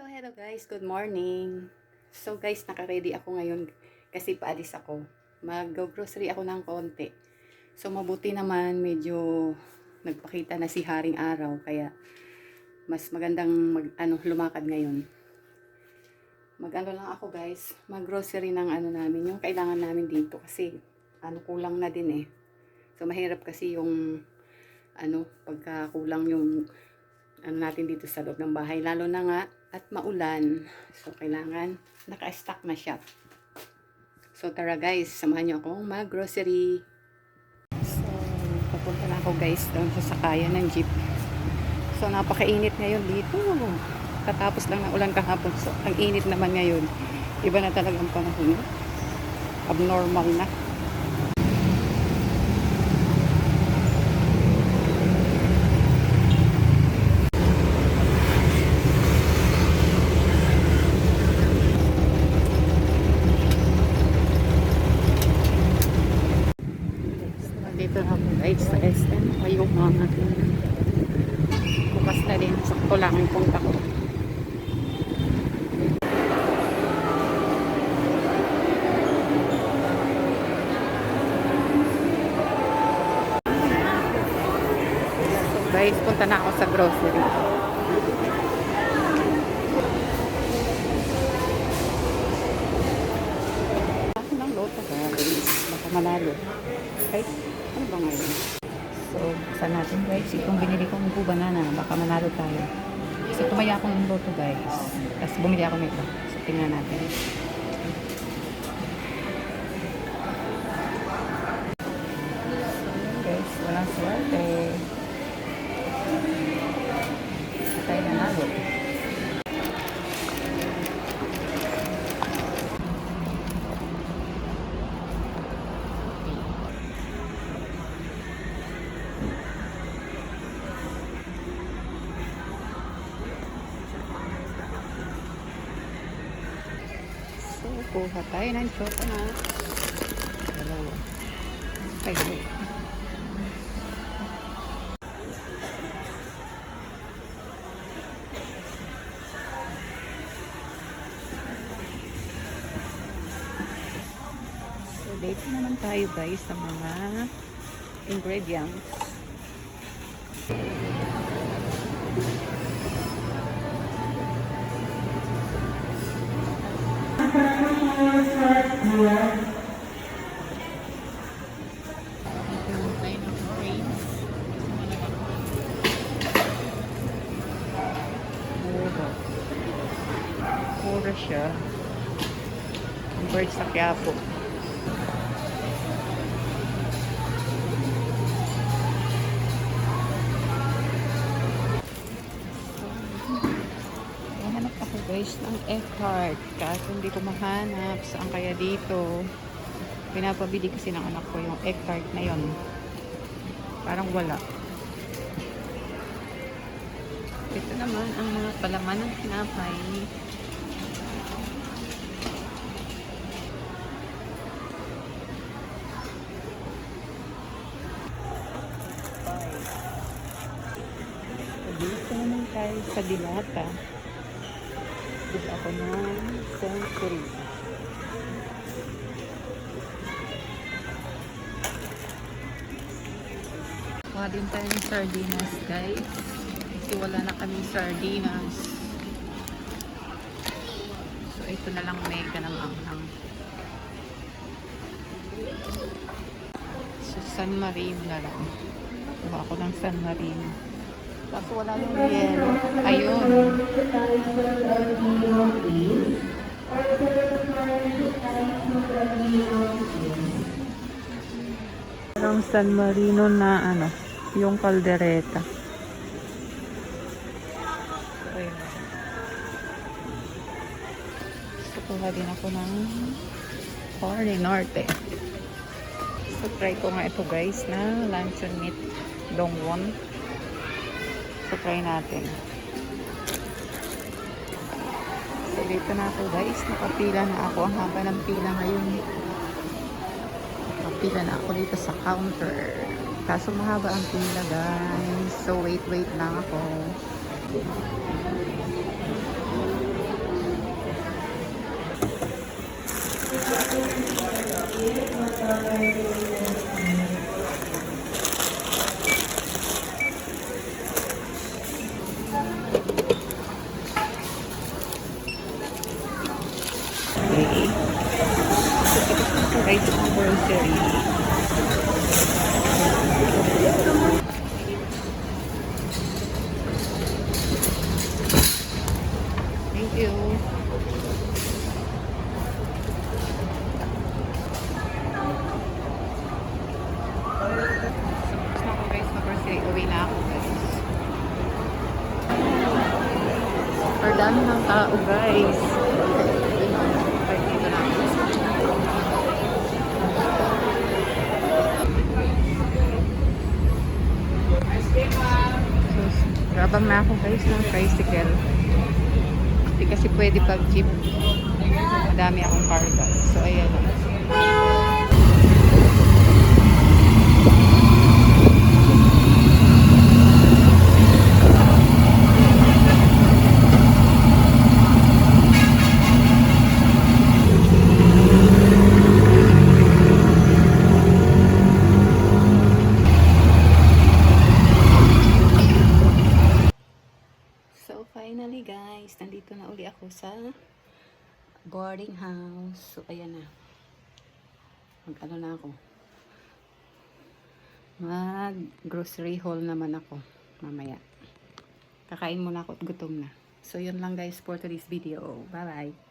So, hello guys. Good morning. So guys, naka-ready ako ngayon kasi paalis ako. Mag-grocery ako ng konti. So, mabuti naman medyo nagpakita na si Haring Araw. Kaya, mas magandang lumakad ngayon. Mag-ano lang ako guys. Mag-grocery ng namin. Yung kailangan namin dito. Kasi, kulang na din eh. So, mahirap kasi yung, pagka kulang yung natin dito sa loob ng bahay, lalo na nga at maulan, so kailangan naka-stock na siya. So tara guys, samahan niyo akong mag-grocery. So papunta na ako guys doon sa sakayan ng jeep. So napakainit ngayon dito, katapos lang ng ulan kahapon, so ang init naman ngayon. Iba na talaga ang panahon, abnormal na. Dito na ako guys sa SM. Ayun mga bukas na din. Sakto lang yung punta ko. So guys, punta na ako sa grocery. Ako ng loto guys. Baka manalo. Okay? Ano ba ngayon? So, saan natin guys? Itong binili kong banana, baka manalo tayo. So, tumaya akong ng loto guys. Tapos bumili ako nito. So, tingnan natin. So, guys, walang swerte. Sa tayo nanalo. Kuha tayo ng chocolate. Dalawa. Ay, wait. So, dito naman tayo guys sa mga ingredients. Mura siya. Compared sa Quiapo. Hanap ako guys ng Eckhart. Kaso hindi ko mahanap. Saan kaya dito? Pinapabili kasi ng anak ko yung Eckhart na yon. Parang wala. Ito naman ang mga palaman ng tinapay. Dito naman tayo sa Dilata. Dito ako ng Century. Kuha din tayo ng sardinas guys. Kasi wala na kami sardinas. So ito na lang mega ng anghang. So San Marino na lang. Kuha ako ng San Marino. Kaso wala yung yelo. Ayun. Ang San Marino na yung kaldereta. Ayun. So, kuha din ako ng Corny Norte. So, try ko nga ito guys na luncheon meat dongwon. So, try natin. So, dito na ako guys. Nakapila na ako. Ang haba ng pila ngayon. Nakapila na ako dito sa counter. Kaso mahaba ang pila guys. So, wait lang ako. Guys, ang grocery. Thank you. Tapos na ako guys, mag-grocery. Uwi na ako guys. Super dami ng tao guys. Dito na ako. So, grabang na ako guys ng tricycle. Hindi kasi pwede pag jeep. Madami akong carga. So, ayan. So, finally guys, nandito na uli ako sa boarding house. So, ayan na. Mag-ano na ako. Mag-grocery haul naman ako mamaya. Kakain muna ako at gutom na. So, yun lang guys for today's video. Bye-bye.